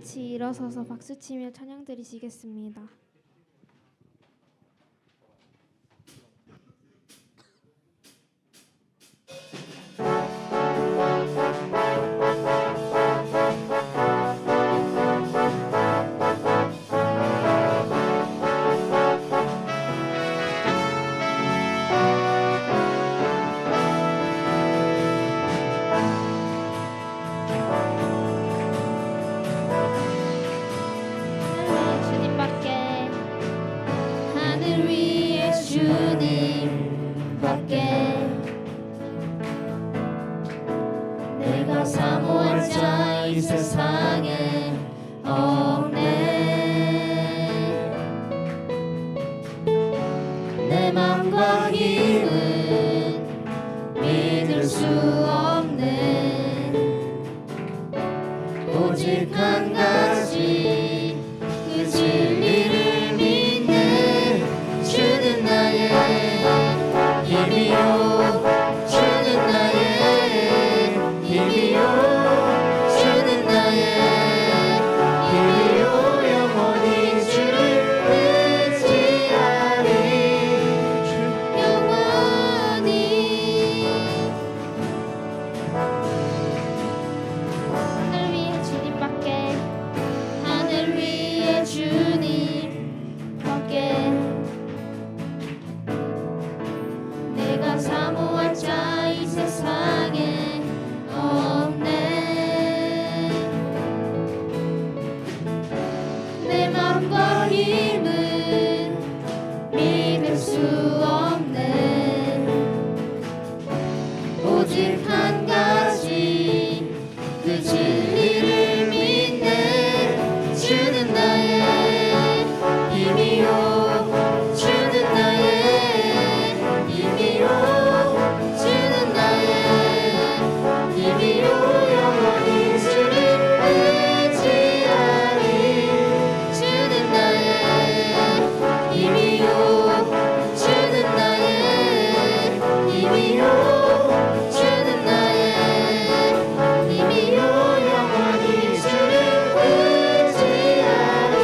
같이 일어서서 박수치며 찬양 드리시겠습니다. 내가 사모할 자 이 세상에 없네. 내 맘과 힘은 믿을 수 없네. 오직 한 가지 그 진리를 믿네. 주는 나의 힘이요, 주는 나의 힘이요, 주는 나의 힘이요. 영원히 주를 의지하리. 영원히 하늘 위에 주님밖에, 하늘 위에 주님밖에 내가 사모할 자 이 세상에 없네. 내 맘과 힘은 믿을 수 없네. 오직 한 가지 그 진리를 믿네. 주는 나의 힘이요, 주는 나의 힘이요, 주는 나의 힘이요. 영원히 주를 의지하리. 주는 나의 힘이요, 주는 나의 힘이요, 주는 나의 힘이요. 영원히 주를 의지하리.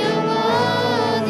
영원히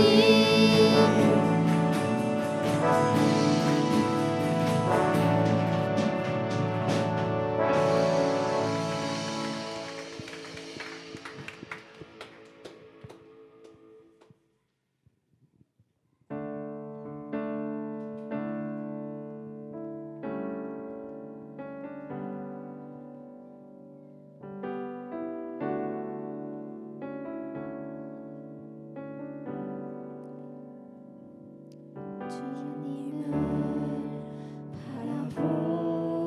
주님을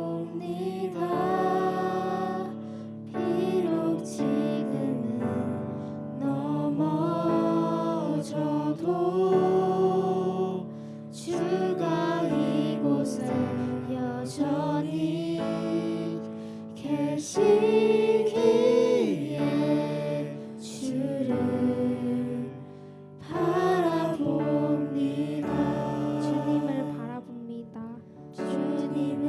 바라봅니다. 비록 지금은 넘어져도 주가 이곳에 여전히 계시기에 주를 바라봅니다. 주님을 바라봅니다. 주님을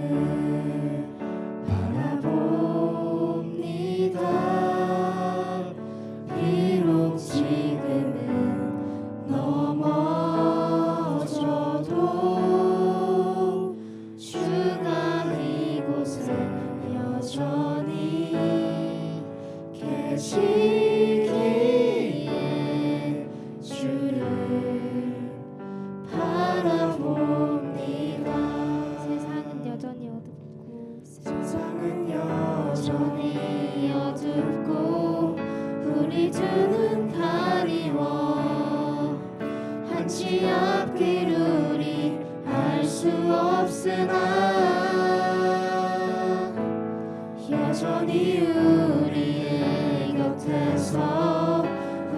바라봅니다. 비록 지금은 넘어져도 주가 이곳에 여전히 계시기에 주를 바라봅니다. 세상은 여전히 어둡고 세상은 여전히 어둡고 우리 두 눈 가리워 한치 앞길 우리 알 수 없으나 여전히 우리의 곁에서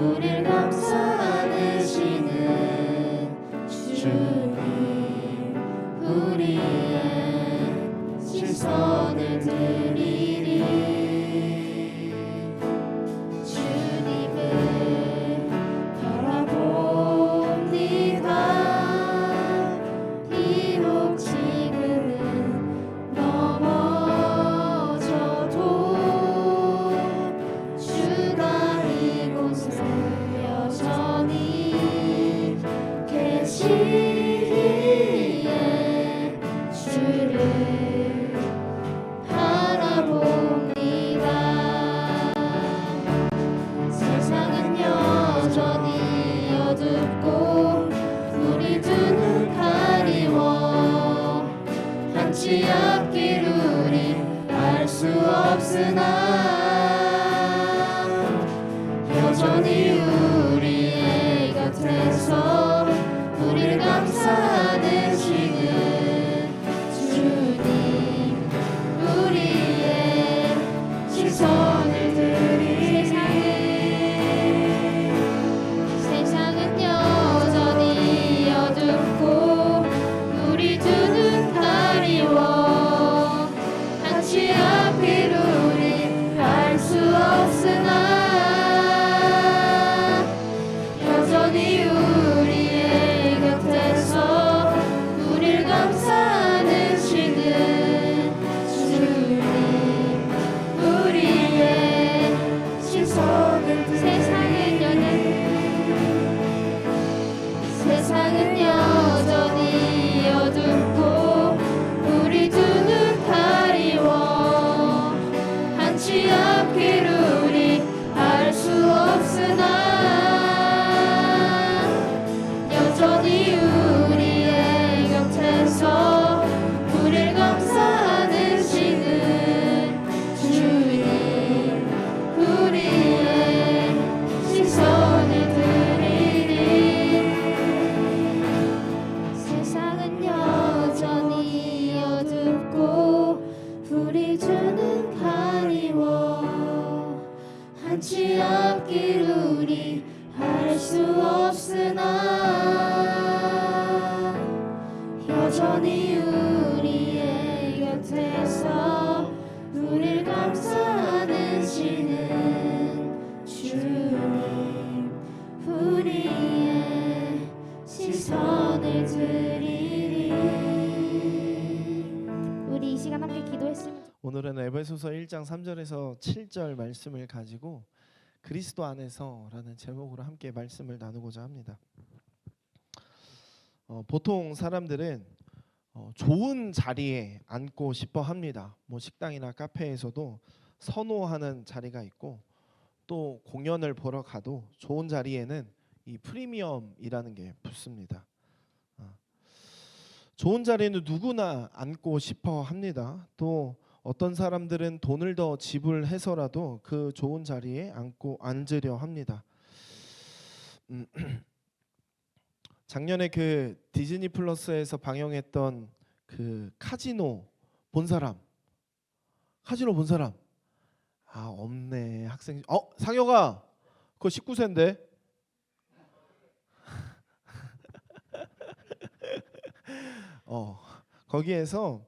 우릴 감싸 안으시는 주님, 우리의 시선을 드리리. 주님을 바라봅니다. 비록 지금은 넘어져도 수 없으나 여전히 우리의 곁에서 우리를 감싸내시는 주님, 우리의 시선을 드리니 세상은 여전히 어둡고 우리 두 눈 가리워 한치 앞을 우리 알 수 없으나 여전히 우리의 곁에서 우리를 감싸내시는 주님, 우리의 시선을 세상은 여전히 어둡고 우리 두 눈 가리워 한치 앞길 우리 알 수 없으나 여전히 우리의 곁에서 우리를 감싸내시는 주님, 우리의 시선을 드리니 세상은 여전히 어둡고 우리 두 눈 가리워 한치 앞길 우리 알 수 없으나 여전히 우리의 곁에서 우리를 감싸내시는 주님, 우리의 시선을 드리니. 우리 이 시간 함께 기도했으면 오늘은 에베소서 1장 3절에서 7절 말씀을 가지고 그리스도 안에서라는 제목으로 함께 말씀을 나누고자 합니다. 보통 사람들은 좋은 자리에 앉고 싶어 합니다. 뭐 식당이나 카페에서도 선호하는 자리가 있고 또 공연을 보러 가도 좋은 자리에는 이 프리미엄이라는 게 붙습니다. 좋은 자리는 누구나 앉고 싶어 합니다. 또 어떤 사람들은 돈을 더 지불해서라도 그 좋은 자리에 앉으려 합니다. 작년에 그 디즈니 플러스에서 방영했던 그 카지노 본 사람? 카지노 본 사람? 아, 없네. 학생. 상혁아, 그거 19세인데. 거기에서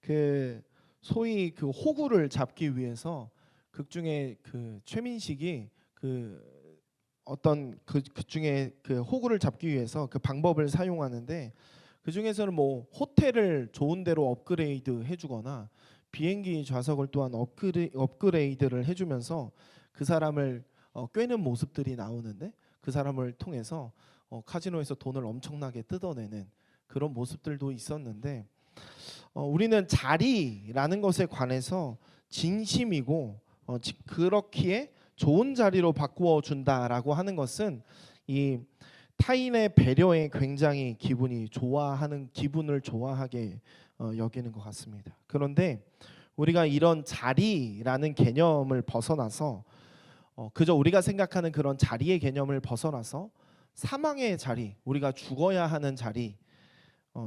그 소위 그 호구를 잡기 위해서 극 중에 그 최민식이 그 어떤 그 중에 그 호구를 잡기 위해서 그 방법을 사용하는데, 그 중에서는 뭐 호텔을 좋은 데로 업그레이드 해주거나 비행기 좌석을 또한 업그레이드를 해주면서 그 사람을 꿰는 모습들이 나오는데, 그 사람을 통해서 카지노에서 돈을 엄청나게 뜯어내는 그런 모습들도 있었는데, 우리는 자리라는 것에 관해서 진심이고 그렇기에 좋은 자리로 바꾸어 준다라고 하는 것은 이 타인의 배려에 굉장히 기분을 좋아하게 여기는 것 같습니다. 그런데 우리가 이런 자리라는 개념을 벗어나서 그저 우리가 생각하는 그런 자리의 개념을 벗어나서 사망의 자리, 우리가 죽어야 하는 자리,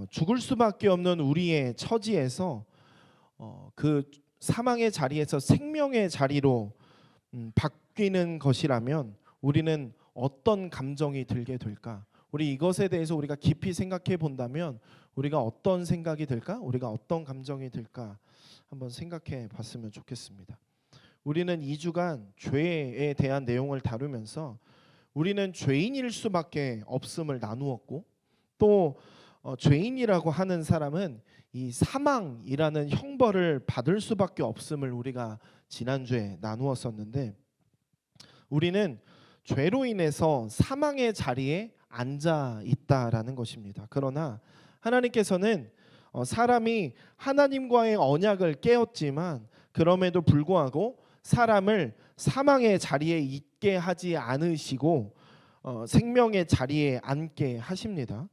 죽을 수밖에 없는 우리의 처지에서 그 사망의 자리에서 생명의 자리로 바뀌는 것이라면 우리는 어떤 감정이 들게 될까? 우리 이것에 대해서 우리가 깊이 생각해 본다면 우리가 어떤 생각이 들까? 우리가 어떤 감정이 들까? 한번 생각해 봤으면 좋겠습니다. 우리는 2주간 죄에 대한 내용을 다루면서 우리는 죄인일 수밖에 없음을 나누었고, 또 죄인이라고 하는 사람은 이 사망이라는 형벌을 받을 수밖에 없음을 우리가 지난주에 나누었었는데, 우리는 죄로 인해서 사망의 자리에 앉아 있다라는 것입니다. 그러나 하나님께서는 사람이 하나님과의 언약을 깨었지만 그럼에도 불구하고 사람을 사망의 자리에 있게 하지 않으시고 생명의 자리에 앉게 하십니다.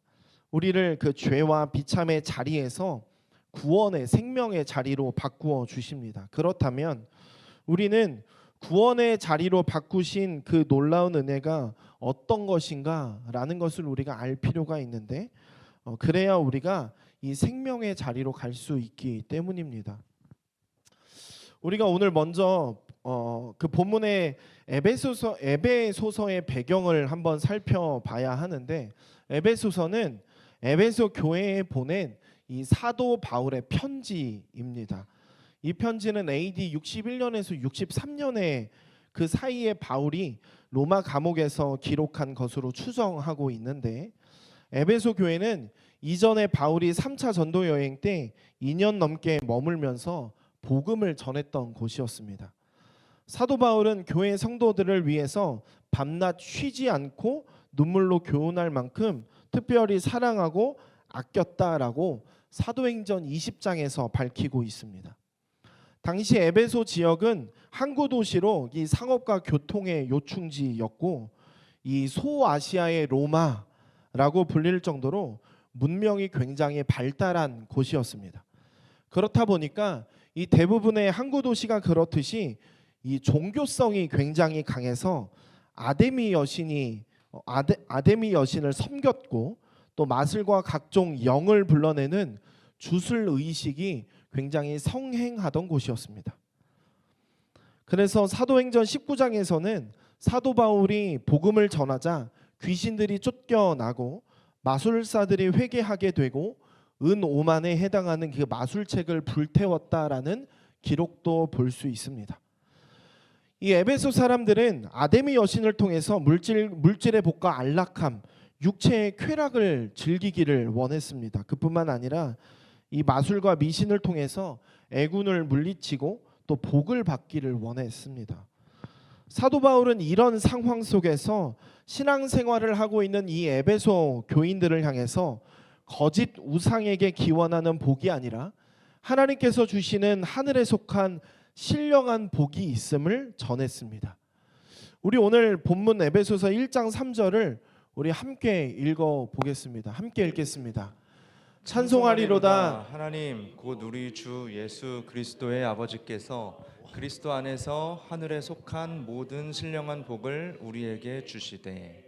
우리를 그 죄와 비참의 자리에서 구원의 생명의 자리로 바꾸어 주십니다. 그렇다면 우리는 구원의 자리로 바꾸신 그 놀라운 은혜가 어떤 것인가라는 것을 우리가 알 필요가 있는데 그래야 우리가 이 생명의 자리로 갈 수 있기 때문입니다. 우리가 오늘 먼저 그 본문의 에베소서의 배경을 한번 살펴봐야 하는데 에베소서는 에베소 교회에 보낸 이 사도 바울의 편지입니다. 이 편지는 AD 61년에서 63년에 그 사이에 바울이 로마 감옥에서 기록한 것으로 추정하고 있는데 에베소 교회는 이전에 바울이 3차 전도 여행 때 2년 넘게 머물면서 복음을 전했던 곳이었습니다. 사도 바울은 교회 성도들을 위해서 밤낮 쉬지 않고 눈물로 교훈할 만큼 특별히 사랑하고 아꼈다라고 사도행전 20장에서 밝히고 있습니다. 당시 에베소 지역은 항구 도시로 이 상업과 교통의 요충지였고 이 소아시아의 로마라고 불릴 정도로 문명이 굉장히 발달한 곳이었습니다. 그렇다 보니까 이 대부분의 항구 도시가 그렇듯이 이 종교성이 굉장히 강해서 아데미 여신을 섬겼고 또 마술과 각종 영을 불러내는 주술 의식이 굉장히 성행하던 곳이었습니다. 그래서 사도행전 19장에서는 사도 바울이 복음을 전하자 귀신들이 쫓겨나고 마술사들이 회개하게 되고 은 5만에 해당하는 그 마술책을 불태웠다라는 기록도 볼 수 있습니다. 이 에베소 사람들은 아데미 여신을 통해서 물질의 복과 안락함, 육체의 쾌락을 즐기기를 원했습니다. 그뿐만 아니라 이 마술과 미신을 통해서 애군을 물리치고 또 복을 받기를 원했습니다. 사도 바울은 이런 상황 속에서 신앙생활을 하고 있는 이 에베소 교인들을 향해서 거짓 우상에게 기원하는 복이 아니라 하나님께서 주시는 하늘에 속한 신령한 복이 있음을 전했습니다. 우리 오늘 본문 에베소서 1장 3절을 우리 함께 읽어보겠습니다. 함께 읽겠습니다. 찬송하리로다 하나님 곧 우리 주 예수 그리스도의 아버지께서 그리스도 안에서 하늘에 속한 모든 신령한 복을 우리에게 주시되.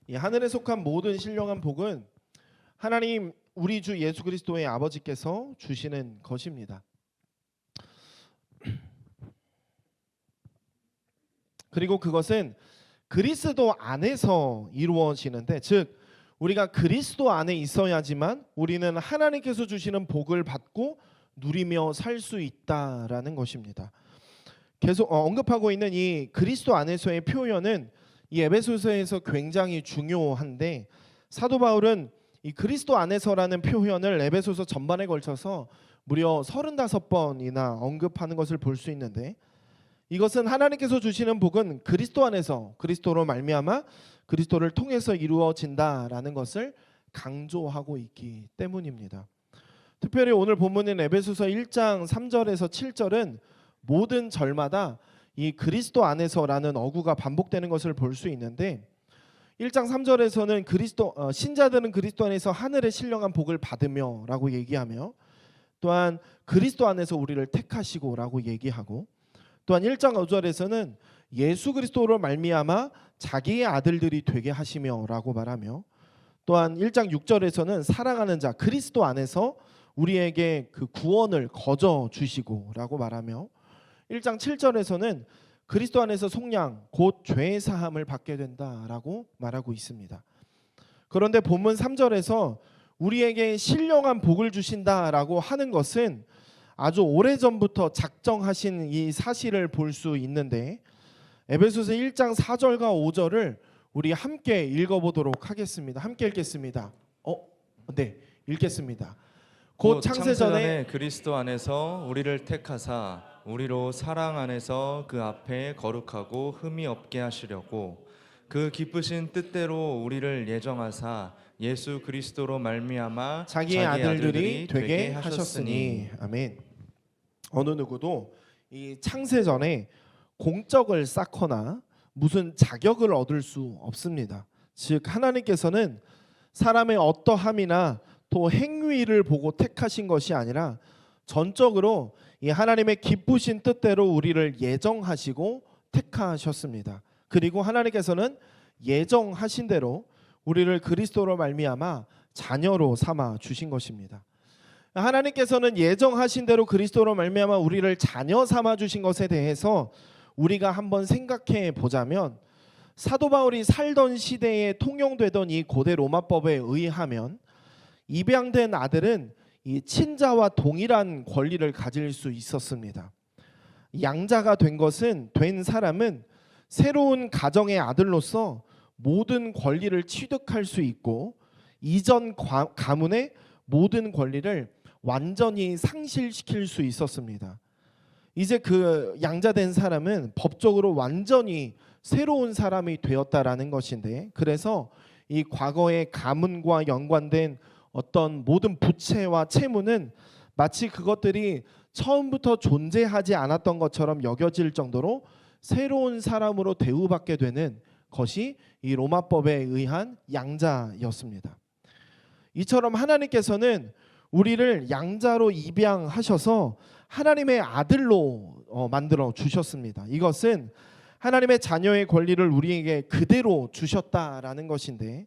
이 하늘에 속한 모든 신령한 복은 하나님 우리 주 예수 그리스도의 아버지께서 주시는 것입니다. 그리고 그것은 그리스도 안에서 이루어지는데 즉 우리가 그리스도 안에 있어야지만 우리는 하나님께서 주시는 복을 받고 누리며 살 수 있다라는 것입니다. 계속 언급하고 있는 이 그리스도 안에서의 표현은 이 에베소서에서 굉장히 중요한데 사도 바울은 이 그리스도 안에서라는 표현을 에베소서 전반에 걸쳐서 무려 35번이나 언급하는 것을 볼 수 있는데 이것은 하나님께서 주시는 복은 그리스도 안에서 그리스도로 말미암아 그리스도를 통해서 이루어진다라는 것을 강조하고 있기 때문입니다. 특별히 오늘 본문인 에베소서 1장 3절에서 7절은 모든 절마다 이 그리스도 안에서라는 어구가 반복되는 것을 볼 수 있는데 1장 3절에서는 신자들은 그리스도 안에서 하늘의 신령한 복을 받으며라고 얘기하며 또한 그리스도 안에서 우리를 택하시고라고 얘기하고 또한 1장 5절에서는 예수 그리스도로 말미암아 자기의 아들들이 되게 하시며라고 말하며 또한 1장 6절에서는 사랑하는 자 그리스도 안에서 우리에게 그 구원을 거저 주시고라고 말하며 1장 7절에서는 그리스도 안에서 속량 곧 죄의 사함을 받게 된다라고 말하고 있습니다. 그런데 본문 3절에서 우리에게 신령한 복을 주신다라고 하는 것은 아주 오래전부터 작정하신 이 사실을 볼 수 있는데 에베소서 1장 4절과 5절을 우리 함께 읽어보도록 하겠습니다. 함께 읽겠습니다. 네, 읽겠습니다. 곧 창세전에 그리스도 안에서 우리를 택하사 우리로 사랑 안에서 그 앞에 거룩하고 흠이 없게 하시려고 그 기쁘신 뜻대로 우리를 예정하사 예수 그리스도로 말미암아 자기의 아들들이 되게 하셨으니. 아멘. 어느 누구도 이 창세전에 공적을 쌓거나 무슨 자격을 얻을 수 없습니다. 즉 하나님께서는 사람의 어떠함이나 또 행위를 보고 택하신 것이 아니라 전적으로 이 하나님의 기쁘신 뜻대로 우리를 예정하시고 택하셨습니다. 그리고 하나님께서는 예정하신 대로 우리를 그리스도로 말미암아 자녀로 삼아 주신 것입니다. 하나님께서는 예정하신 대로 그리스도로 말미암아 우리를 자녀 삼아 주신 것에 대해서 우리가 한번 생각해 보자면, 사도 바울이 살던 시대에 통용되던 이 고대 로마법에 의하면 입양된 아들은 이 친자와 동일한 권리를 가질 수 있었습니다. 양자가 된 사람은 새로운 가정의 아들로서 모든 권리를 취득할 수 있고 이전 가문의 모든 권리를 완전히 상실시킬 수 있었습니다. 이제 그 양자된 사람은 법적으로 완전히 새로운 사람이 되었다라는 것인데, 그래서 이 과거의 가문과 연관된 어떤 모든 부채와 채무는 마치 그것들이 처음부터 존재하지 않았던 것처럼 여겨질 정도로 새로운 사람으로 대우받게 되는 것이 이 로마법에 의한 양자였습니다. 이처럼 하나님께서는 우리를 양자로 입양하셔서 하나님의 아들로 만들어 주셨습니다. 이것은 하나님의 자녀의 권리를 우리에게 그대로 주셨다라는 것인데,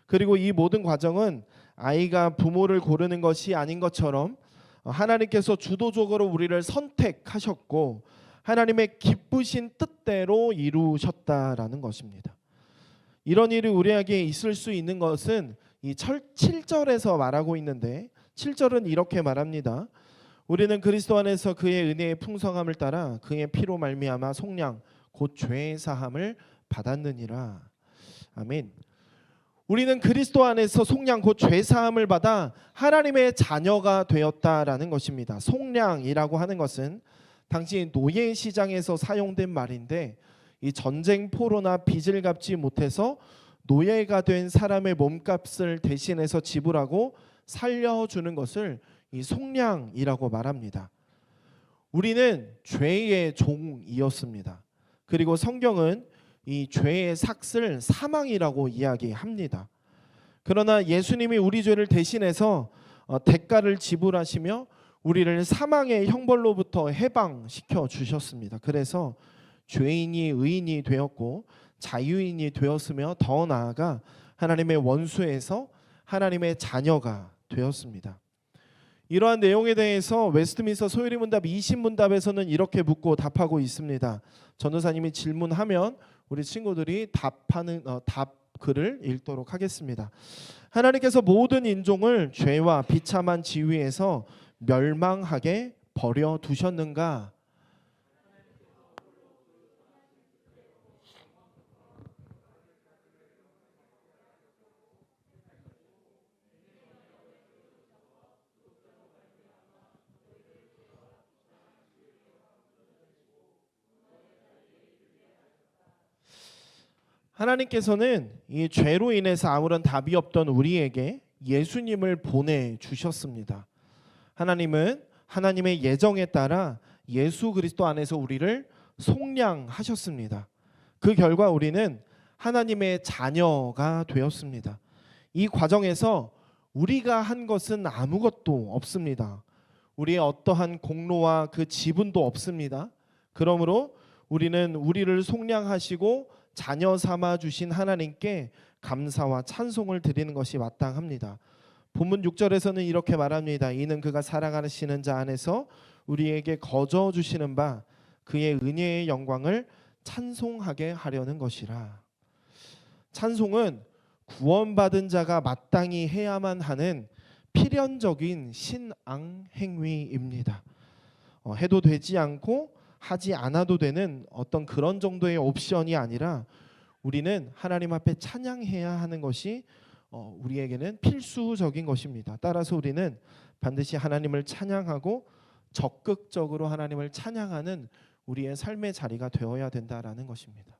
그리고 이 모든 과정은 아이가 부모를 고르는 것이 아닌 것처럼 하나님께서 주도적으로 우리를 선택하셨고 하나님의 기쁘신 뜻대로 이루셨다라는 것입니다. 이런 일이 우리에게 있을 수 있는 것은 이 7절에서 말하고 있는데, 7절은 이렇게 말합니다. 우리는 그리스도 안에서 그의 은혜의 풍성함을 따라 그의 피로 말미암아 속량 곧 죄의 사함을 받았느니라. 아멘. 우리는 그리스도 안에서 속량 곧 죄 사함을 받아 하나님의 자녀가 되었다라는 것입니다. 속량이라고 하는 것은 당시 노예 시장에서 사용된 말인데, 이 전쟁 포로나 빚을 갚지 못해서 노예가 된 사람의 몸값을 대신해서 지불하고 살려주는 것을 이 속량이라고 말합니다. 우리는 죄의 종이었습니다. 그리고 성경은 이 죄의 삭을 사망이라고 이야기합니다. 그러나 예수님이 우리 죄를 대신해서 대가를 지불하시며 우리를 사망의 형벌로부터 해방시켜 주셨습니다. 그래서 죄인이 의인이 되었고 자유인이 되었으며 더 나아가 하나님의 원수에서 하나님의 자녀가 되었습니다. 이러한 내용에 대해서 웨스트민스터 소유리 문답 20문답에서는 이렇게 묻고 답하고 있습니다. 전도사님이 질문하면 우리 친구들이 답하는 답글을 읽도록 하겠습니다. 하나님께서 모든 인종을 죄와 비참한 지위에서 멸망하게 버려 두셨는가? 하나님께서는 이 죄로 인해서 아무런 답이 없던 우리에게 예수님을 보내주셨습니다. 하나님은 하나님의 예정에 따라 예수 그리스도 안에서 우리를 속량하셨습니다. 그 결과 우리는 하나님의 자녀가 되었습니다. 이 과정에서 우리가 한 것은 아무것도 없습니다. 우리의 어떠한 공로와 그 지분도 없습니다. 그러므로 우리는 우리를 속량하시고 자녀 삼아 주신 하나님께 감사와 찬송을 드리는 것이 마땅합니다. 본문 6절에서는 이렇게 말합니다. 이는 그가 사랑하시는 자 안에서 우리에게 거저 주시는 바 그의 은혜의 영광을 찬송하게 하려는 것이라. 찬송은 구원받은 자가 마땅히 해야만 하는 필연적인 신앙 행위입니다. 해도 되지 않고 하지 않아도 되는 어떤 그런 정도의 옵션이 아니라 우리는 하나님 앞에 찬양해야 하는 것이 우리에게는 필수적인 것입니다. 따라서 우리는 반드시 하나님을 찬양하고 적극적으로 하나님을 찬양하는 우리의 삶의 자리가 되어야 된다라는 것입니다.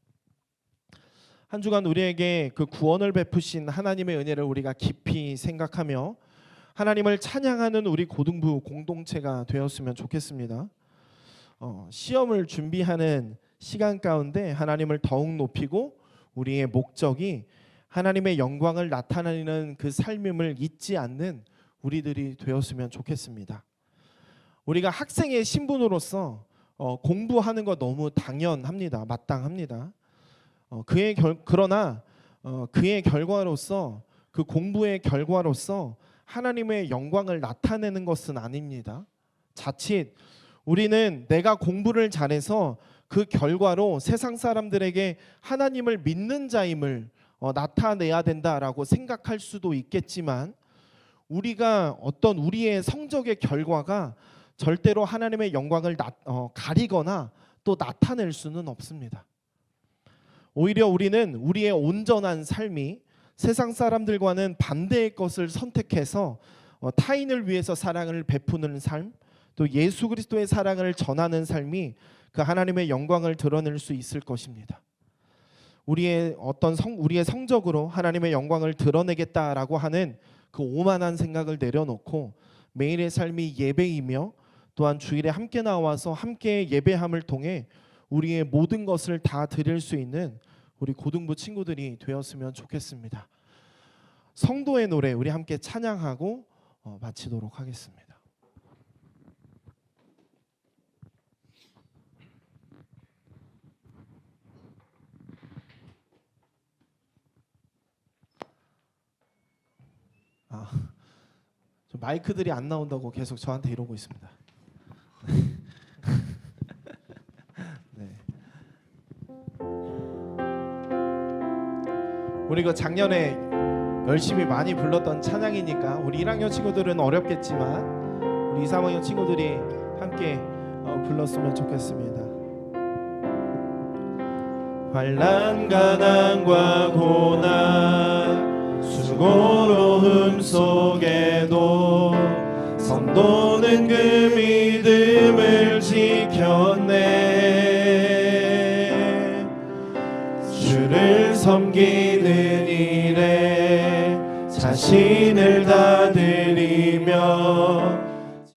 한 주간 우리에게 그 구원을 베푸신 하나님의 은혜를 우리가 깊이 생각하며 하나님을 찬양하는 우리 고등부 공동체가 되었으면 좋겠습니다. 시험을 준비하는 시간 가운데 하나님을 더욱 높이고 우리의 목적이 하나님의 영광을 나타내는 그 삶임을 잊지 않는 우리들이 되었으면 좋겠습니다. 우리가 학생의 신분으로서 공부하는 거 너무 당연합니다. 마땅합니다. 그러나 그의 결과로서, 그 공부의 결과로서 하나님의 영광을 나타내는 것은 아닙니다. 자칫 우리는 내가 공부를 잘해서 그 결과로 세상 사람들에게 하나님을 믿는 자임을 나타내야 된다라고 생각할 수도 있겠지만, 우리가 어떤 우리의 성적의 결과가 절대로 하나님의 영광을 가리거나 또 나타낼 수는 없습니다. 오히려 우리는 우리의 온전한 삶이 세상 사람들과는 반대의 것을 선택해서 타인을 위해서 사랑을 베푸는 삶, 또 예수 그리스도의 사랑을 전하는 삶이 그 하나님의 영광을 드러낼 수 있을 것입니다. 우리의 성적으로 하나님의 영광을 드러내겠다라고 하는 그 오만한 생각을 내려놓고 매일의 삶이 예배이며, 또한 주일에 함께 나와서 함께 예배함을 통해 우리의 모든 것을 다 드릴 수 있는 우리 고등부 친구들이 되었으면 좋겠습니다. 성도의 노래 우리 함께 찬양하고 마치도록 하겠습니다. 마이크들이 안 나온다고 계속 저한테 이러고 있습니다. 네. 우리 그 작년에 열심히 많이 불렀던 찬양이니까 우리 1학년 친구들은 어렵겠지만 우리 2, 3학년 친구들이 함께 불렀으면 좋겠습니다. 환난 가난과 고난 수고로움 속에도 성도는 그 믿음을 지켰네. 주를 섬기는 일에 자신을 다 드리며